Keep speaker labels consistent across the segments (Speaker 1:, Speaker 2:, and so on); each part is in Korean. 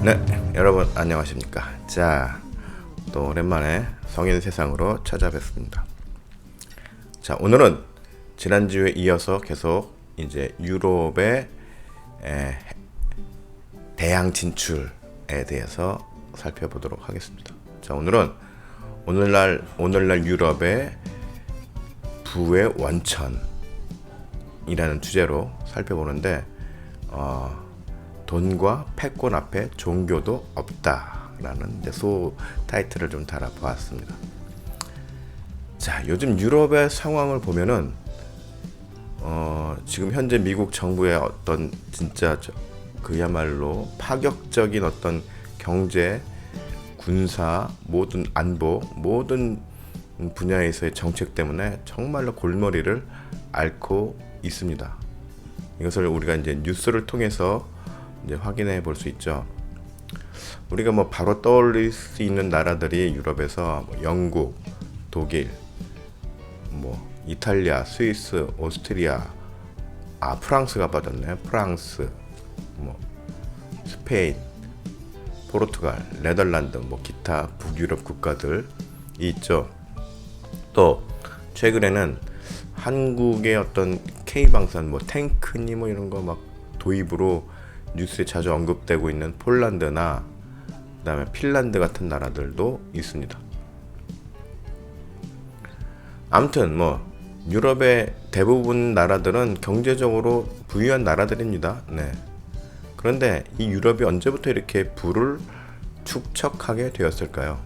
Speaker 1: 네, 여러분 안녕하십니까. 자, 또 오랜만에 성인 세상으로 찾아뵙습니다. 자, 오늘은 지난주에 이어서 계속 이제 유럽의 대양 진출에 대해서 살펴보도록 하겠습니다. 자, 오늘날 유럽의 부의 원천이라는 주제로 살펴보는데, 돈과 패권 앞에 종교도 없다라는 소 타이틀을 좀 달아보았습니다. 자, 요즘 유럽의 상황을 보면은 지금 현재 미국 정부의 어떤 진짜 그야말로 파격적인 어떤 경제, 군사, 모든 안보, 모든 분야에서의 정책 때문에 정말로 골머리를 앓고 있습니다. 이것을 우리가 이제 뉴스를 통해서 이제 확인해 볼 수 있죠. 우리가 뭐 바로 떠올릴 수 있는 나라들이 유럽에서 영국, 독일, 이탈리아, 스위스, 오스트리아, 프랑스가 빠졌네. 프랑스, 스페인, 포르투갈, 네덜란드, 기타 북유럽 국가들이 있죠. 또 최근에는 한국의 어떤 K방산, 탱크니 이런 거 막 도입으로 뉴스에 자주 언급되고 있는 폴란드나 그다음에 핀란드 같은 나라들도 있습니다. 아무튼 유럽의 대부분 나라들은 경제적으로 부유한 나라들입니다. 네. 그런데 이 유럽이 언제부터 이렇게 부를 축적하게 되었을까요?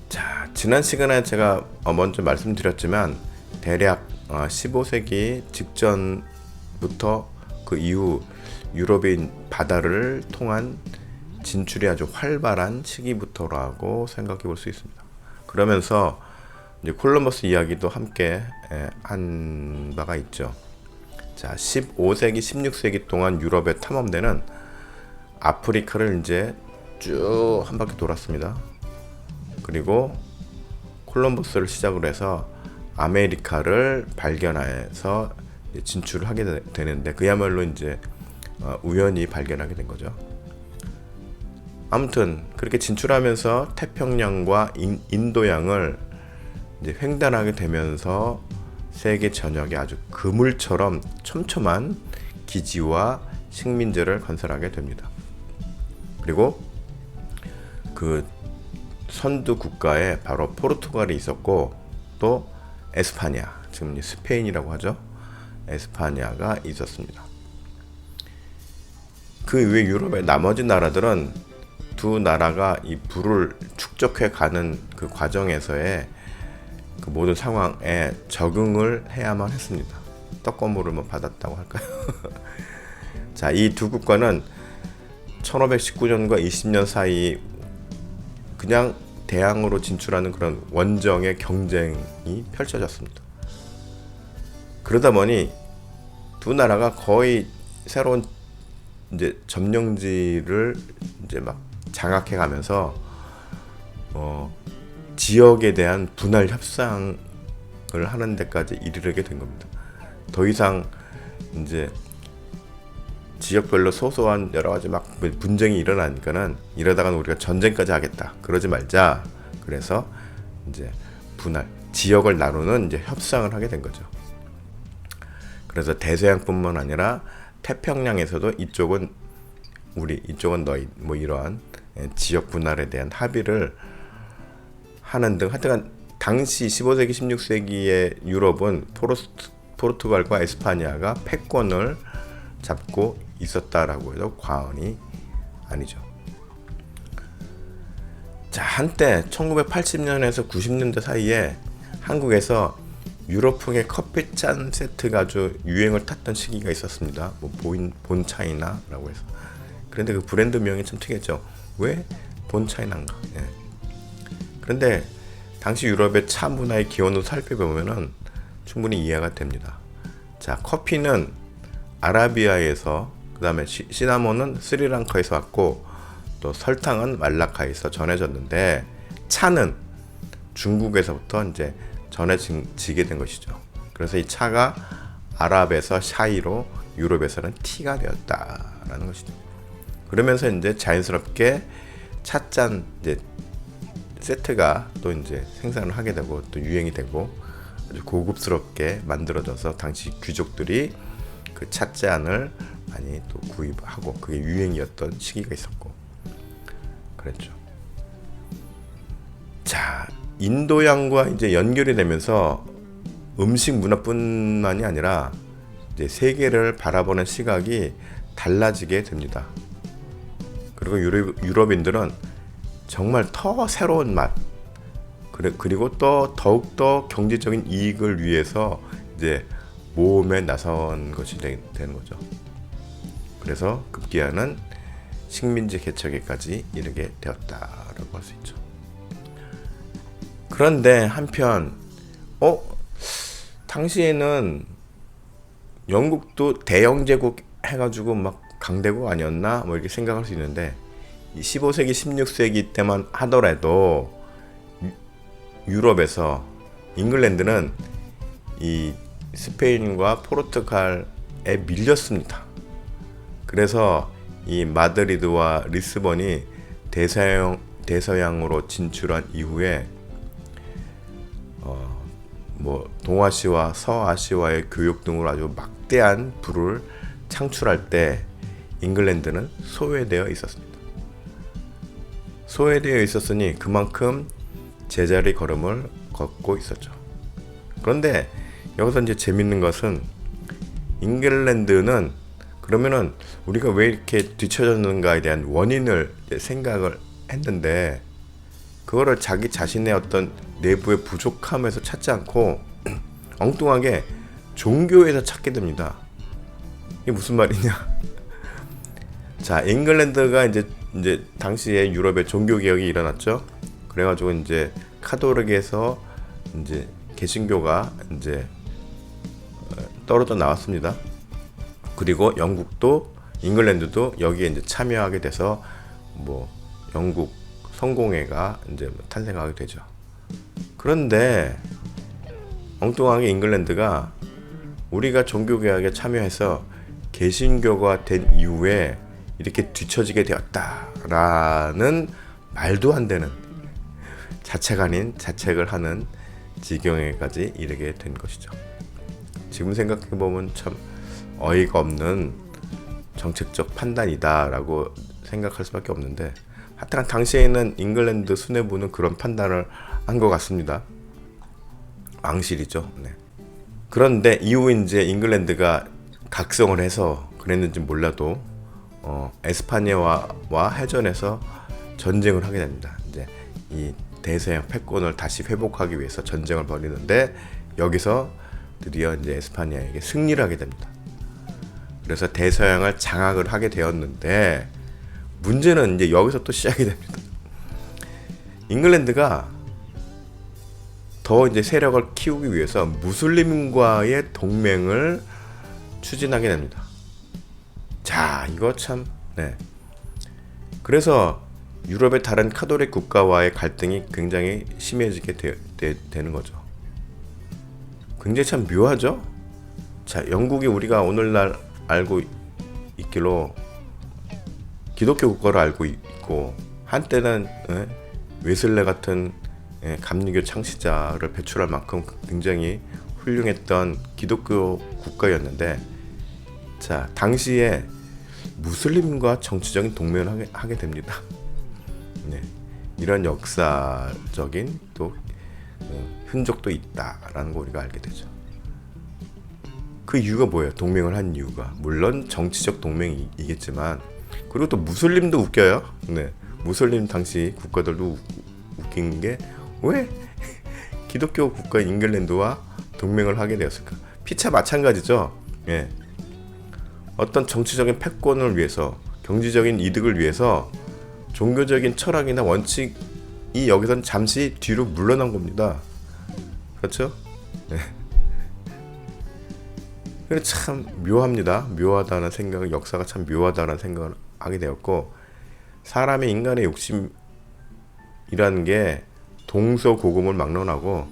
Speaker 1: 자, 지난 시간에 제가 먼저 말씀드렸지만 대략 15세기 직전부터 그 이후 유럽인 바다를 통한 진출이 아주 활발한 시기부터라고 생각해 볼 수 있습니다. 그러면서 이제 콜럼버스 이야기도 함께 한 바가 있죠. 자, 15세기, 16세기 동안 유럽의 탐험대는 아프리카를 이제 쭉 한 바퀴 돌았습니다. 그리고 콜럼버스를 시작으로 해서 아메리카를 발견해서 진출을 하게 되는데, 그야말로 이제 우연히 발견하게 된 거죠. 아무튼 그렇게 진출하면서 태평양과 인도양을 이제 횡단하게 되면서 세계 전역에 아주 그물처럼 촘촘한 기지와 식민지를 건설하게 됩니다. 그리고 그 선두 국가에 바로 포르투갈이 있었고, 또 에스파냐, 지금 스페인이라고 하죠. 에스파냐가 있었습니다. 그 이외 유럽의 나머지 나라들은 두 나라가 이 부를 축적해 가는 그 과정에서의 그 모든 상황에 적응을 해야만 했습니다. 떡고물을 받았다고 할까요? 자, 이 두 국가는 1519년과 20년 사이 그냥 대양으로 진출하는 그런 원정의 경쟁이 펼쳐졌습니다. 그러다 보니 두 나라가 거의 새로운 이제 점령지를 이제 막 장악해 가면서 지역에 대한 분할 협상을 하는 데까지 이르게 된 겁니다. 더 이상 이제 지역별로 소소한 여러 가지 막 분쟁이 일어나니까는 이러다가는 우리가 전쟁까지 하겠다. 그러지 말자. 그래서 이제 분할, 지역을 나누는 이제 협상을 하게 된 거죠. 그래서 대서양뿐만 아니라 태평양에서도 이쪽은 우리, 이쪽은 너희, 이러한 지역 분할에 대한 합의를 하는 등, 하여튼 당시 15세기, 16세기의 유럽은 포르투갈과 에스파냐가 패권을 잡고 있었다라고 해도 과언이 아니죠. 자, 한때 1980년에서 90년대 사이에 한국에서 유럽풍의 커피잔 세트가 아주 유행을 탔던 시기가 있었습니다. 본 차이나라고 해서. 그런데 그 브랜드명이 참 특이했죠. 왜 본 차이나인가? 예. 그런데 당시 유럽의 차 문화의 기원을 살펴보면은 충분히 이해가 됩니다. 자, 커피는 아라비아에서, 그 다음에 시나몬은 스리랑카에서 왔고, 또 설탕은 말라카에서 전해졌는데, 차는 중국에서부터 이제 전해지게 된 것이죠. 그래서 이 차가 아랍에서 샤이로, 유럽에서는 티가 되었다라는 것이죠. 그러면서 이제 자연스럽게 찻잔 이제 세트가 또 이제 생산을 하게 되고 또 유행이 되고 아주 고급스럽게 만들어져서 당시 귀족들이 그 찻잔을 많이 또 구입하고 그게 유행이었던 시기가 있었고 그랬죠. 자, 인도양과 이제 연결이 되면서 음식 문화뿐만이 아니라 이제 세계를 바라보는 시각이 달라지게 됩니다. 그리고 유럽인들은 정말 더 새로운 맛 그리고 또 더욱더 경제적인 이익을 위해서 이제 모험에 나선 것이 되는 거죠. 그래서 급기야는 식민지 개척에까지 이르게 되었다라고 할 수 있죠. 그런데 한편 당시에는 영국도 대영제국 해가지고 막 강대국 아니었나 뭐 이렇게 생각할 수 있는데 15세기 16세기 때만 하더라도 유럽에서 잉글랜드는 이 스페인과 포르투갈에 밀렸습니다. 그래서 이 마드리드와 리스본이 대서양으로 진출한 이후에 뭐 동아시아와 서아시아의 교역 등으로 아주 막대한 부를 창출할 때 잉글랜드는 소외되어 있었습니다. 소외되어 있었으니 그만큼 제자리 걸음을 걷고 있었죠. 그런데 여기서 이제 재밌는 것은 잉글랜드는 그러면은 우리가 왜 이렇게 뒤처졌는가에 대한 원인을 생각을 했는데 그거를 자기 자신의 어떤 내부의 부족함에서 찾지 않고 엉뚱하게 종교에서 찾게 됩니다. 이게 무슨 말이냐? 자, 잉글랜드가 이제 당시에 유럽에 종교 개혁이 일어났죠. 그래가지고 이제 카톨릭에서 이제 개신교가 이제 떨어져 나왔습니다. 그리고 영국도 잉글랜드도 여기에 이제 참여하게 돼서 뭐 영국 성공회가 이제 탄생하게 되죠. 그런데 엉뚱하게 잉글랜드가 우리가 종교개혁에 참여해서 개신교가 된 이후에 이렇게 뒤처지게 되었다라는 말도 안 되는 자책 아닌 자책을 하는 지경에까지 이르게 된 것이죠. 지금 생각해보면 참 어이가 없는 정책적 판단이다라고 생각할 수밖에 없는데 하여튼 당시에는 잉글랜드 수뇌부는 그런 판단을 한 것 같습니다. 앙실이죠. 네. 그런데 이후 이제 잉글랜드가 각성을 해서 그랬는지 몰라도 에스파냐와 해전에서 전쟁을 하게 됩니다. 이제 이 대서양 패권을 다시 회복하기 위해서 전쟁을 벌이는데 여기서 드디어 이제 에스파냐에게 승리를 하게 됩니다. 그래서 대서양을 장악을 하게 되었는데 문제는 이제 여기서 또 시작이 됩니다. 잉글랜드가 더 이제 세력을 키우기 위해서 무슬림과의 동맹을 추진하게 됩니다. 자, 이거 참, 네. 그래서 유럽의 다른 카톨릭 국가와의 갈등이 굉장히 심해지게 되는 거죠. 굉장히 참 묘하죠? 자, 영국이 우리가 오늘날 알고 있기로 기독교 국가로 알고 있고 한때는 웨슬레 같은 감리교 창시자를 배출할 만큼 굉장히 훌륭했던 기독교 국가였는데 자, 당시에 무슬림과 정치적인 동맹을 하게 됩니다. 네, 이런 역사적인 또 흔적도 있다라는 거 우리가 알게 되죠. 그 이유가 뭐예요? 동맹을 한 이유가 물론 정치적 동맹이겠지만 그리고 또 무슬림도 웃겨요. 네, 무슬림 당시 국가들도 웃긴 게 왜 기독교 국가 잉글랜드와 동맹을 하게 되었을까? 피차 마찬가지죠. 예. 어떤 정치적인 패권을 위해서 경제적인 이득을 위해서 종교적인 철학이나 원칙이 여기선 잠시 뒤로 물러난 겁니다. 그렇죠? 네. 그래서 참 묘합니다. 묘하다는 생각을 역사가 참 묘하다는 생각을 하게 되었고 사람의 인간의 욕심이라는 게 동서고금을 막론하고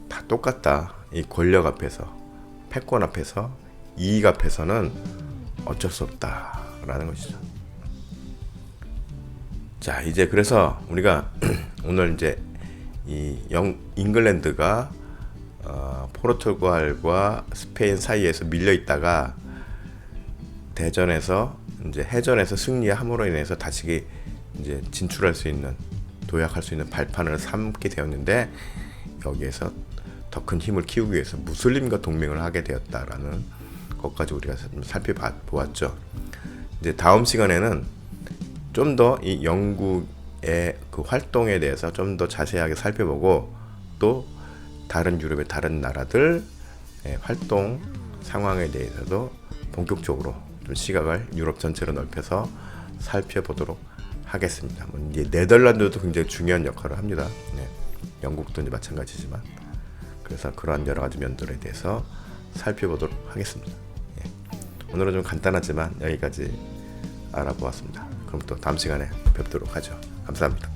Speaker 1: 다 똑같다. 이 권력 앞에서 패권 앞에서 이익 앞에서는 어쩔 수 없다라는 것이죠. 자, 이제 그래서 우리가 오늘 이제 이 잉글랜드가 포르투갈과 스페인 사이에서 밀려 있다가 대전에서 이제 해전에서 승리함으로 인해서 다시 이제 진출할 수 있는, 도약할 수 있는 발판을 삼게 되었는데, 여기에서 더 큰 힘을 키우기 위해서 무슬림과 동맹을 하게 되었다라는 것까지 우리가 살펴보았죠. 이제 다음 시간에는 좀 더 이 영국의 그 활동에 대해서 좀 더 자세하게 살펴보고, 또 다른 유럽의 다른 나라들 활동 상황에 대해서도 본격적으로 좀 시각을 유럽 전체로 넓혀서 살펴보도록 하겠습니다. 이제 네덜란드도 굉장히 중요한 역할을 합니다. 네. 영국도 이제 마찬가지지만, 그래서 그러한 여러 가지 면들에 대해서 살펴보도록 하겠습니다. 예. 오늘은 좀 간단하지만 여기까지 알아보았습니다. 그럼 또 다음 시간에 뵙도록 하죠. 감사합니다.